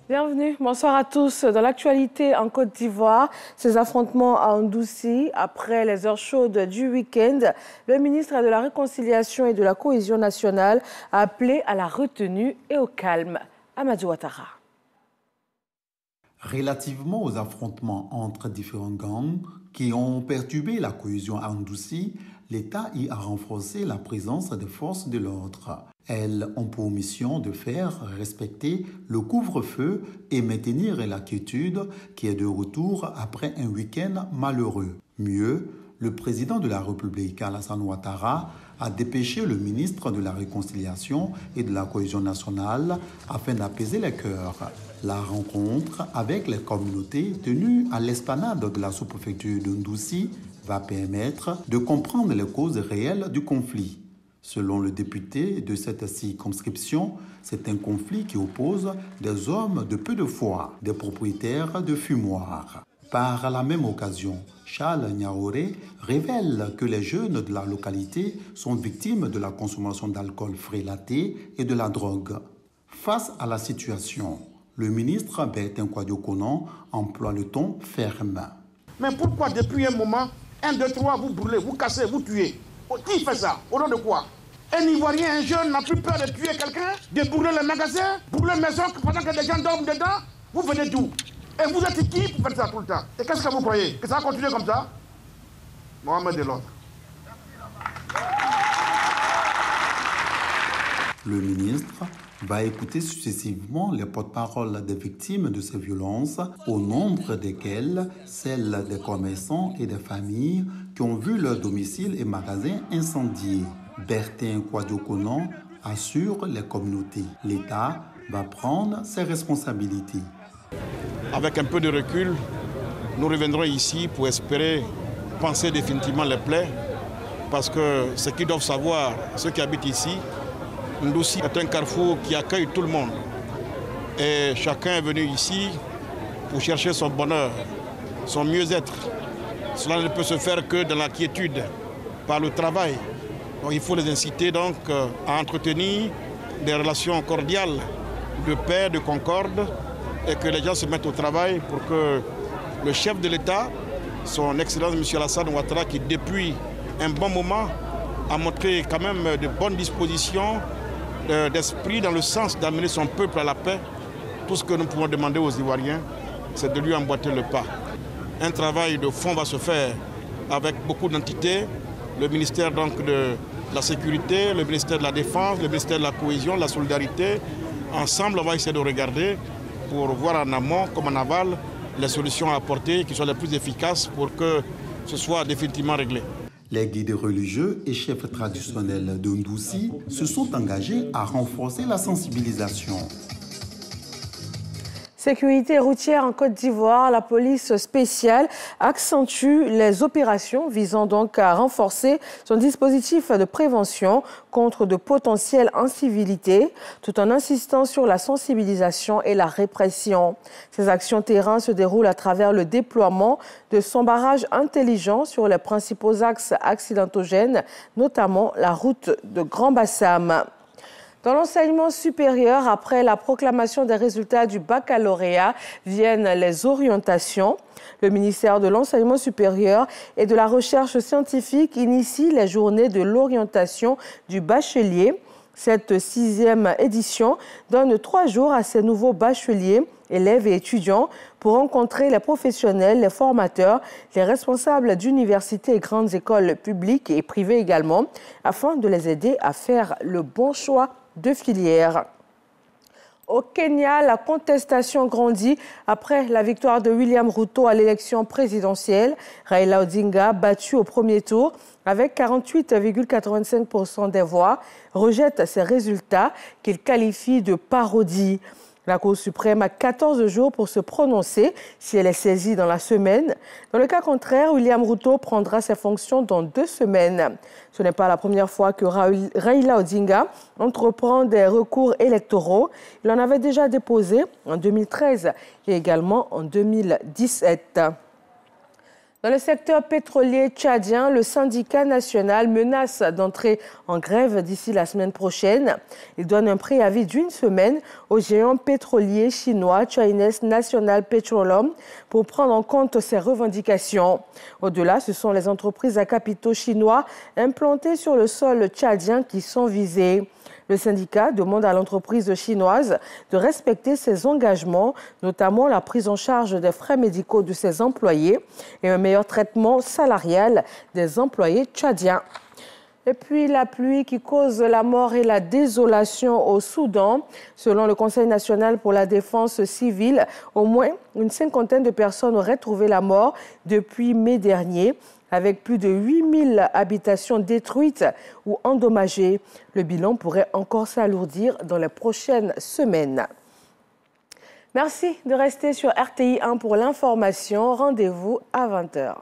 Bienvenue, bonsoir à tous. Dans l'actualité en Côte d'Ivoire, ces affrontements à Ndoussi, après les heures chaudes du week-end, le ministre de la Réconciliation et de la Cohésion nationale a appelé à la retenue et au calme. Amadou Ouattara. Relativement aux affrontements entre différents gangs qui ont perturbé la cohésion à Ndoussi, l'État y a renforcé la présence des forces de l'ordre. Elles ont pour mission de faire respecter le couvre-feu et maintenir la quiétude qui est de retour après un week-end malheureux. Mieux, le président de la République, Alassane Ouattara, a dépêché le ministre de la Réconciliation et de la Cohésion nationale afin d'apaiser les cœurs. La rencontre avec les communautés tenue à l'esplanade de la sous-préfecture de Ndoussi va permettre de comprendre les causes réelles du conflit. Selon le député de cette circonscription, c'est un conflit qui oppose des hommes de peu de foi, des propriétaires de fumoirs. Par la même occasion, Charles Niaoré révèle que les jeunes de la localité sont victimes de la consommation d'alcool frélaté et de la drogue. Face à la situation, le ministre Bertin Kouadio-Konon emploie le ton ferme. Mais pourquoi depuis un moment, 1, 2, 3, vous brûlez, vous cassez, vous tuez? Qui fait ça? Au nom de quoi? Un Ivoirien, un jeune n'a plus peur de tuer quelqu'un, de brûler les magasins, brûler les maisons pendant que des gens dorment dedans? Vous venez d'où? Et vous êtes qui pour faire ça tout le temps? Et qu'est-ce que vous croyez? Que ça va continuer comme ça? Mohamed de l'autre. Le ministre va écouter successivement les porte-paroles des victimes de ces violences, au nombre desquelles celles des commerçants et des familles qui ont vu leur domicile et magasins incendiés. Bertin Kouadio-Konon assure les communautés. L'État va prendre ses responsabilités. Avec un peu de recul, nous reviendrons ici pour espérer penser définitivement les plaies, parce que ce qu'ils doivent savoir, ceux qui habitent ici, Ndoussi est un carrefour qui accueille tout le monde. Et chacun est venu ici pour chercher son bonheur, son mieux-être. Cela ne peut se faire que dans la quiétude, par le travail. Donc il faut les inciter donc à entretenir des relations cordiales, de paix, de concorde, et que les gens se mettent au travail pour que le chef de l'État, son Excellence M. Alassane Ouattara, qui depuis un bon moment a montré quand même de bonnes dispositions d'esprit dans le sens d'amener son peuple à la paix. Tout ce que nous pouvons demander aux Ivoiriens, c'est de lui emboîter le pas. Un travail de fond va se faire avec beaucoup d'entités, le ministère donc de la Sécurité, le ministère de la Défense, le ministère de la Cohésion, de la Solidarité. Ensemble, on va essayer de regarder pour voir en amont comme en aval les solutions à apporter qui soient les plus efficaces pour que ce soit définitivement réglé. Les guides religieux et chefs traditionnels de Ndoussi se sont engagés à renforcer la sensibilisation. Sécurité routière en Côte d'Ivoire, la police spéciale accentue les opérations visant donc à renforcer son dispositif de prévention contre de potentielles incivilités, tout en insistant sur la sensibilisation et la répression. Ces actions terrain se déroulent à travers le déploiement de son barrage intelligent sur les principaux axes accidentogènes, notamment la route de Grand Bassam. Dans l'enseignement supérieur, après la proclamation des résultats du baccalauréat, viennent les orientations. Le ministère de l'Enseignement supérieur et de la Recherche scientifique initie les journées de l'orientation du bachelier. Cette 6e édition donne 3 jours à ces nouveaux bacheliers, élèves et étudiants pour rencontrer les professionnels, les formateurs, les responsables d'universités et grandes écoles publiques et privées également, afin de les aider à faire le bon choix de filière. Au Kenya, la contestation grandit après la victoire de William Ruto à l'élection présidentielle. Raila Odinga, battu au premier tour avec 48,85% des voix, rejette ces résultats qu'il qualifie de parodie. La Cour suprême a 14 jours pour se prononcer si elle est saisie dans la semaine. Dans le cas contraire, William Ruto prendra ses fonctions dans 2 semaines. Ce n'est pas la première fois que Raila Odinga entreprend des recours électoraux. Il en avait déjà déposé en 2013 et également en 2017. Dans le secteur pétrolier tchadien, le syndicat national menace d'entrer en grève d'ici la semaine prochaine. Il donne un préavis d'1 semaine au géant pétrolier chinois Chinese National Petroleum pour prendre en compte ses revendications. Au-delà, ce sont les entreprises à capitaux chinois implantées sur le sol tchadien qui sont visées. Le syndicat demande à l'entreprise chinoise de respecter ses engagements, notamment la prise en charge des frais médicaux de ses employés et un meilleur traitement salarial des employés tchadiens. Et puis la pluie qui cause la mort et la désolation au Soudan. Selon le Conseil national pour la défense civile, au moins une 50aine de personnes auraient trouvé la mort depuis mai dernier, avec plus de 8000 habitations détruites ou endommagées. Le bilan pourrait encore s'alourdir dans les prochaines semaines. Merci de rester sur RTI 1 pour l'information. Rendez-vous à 20h.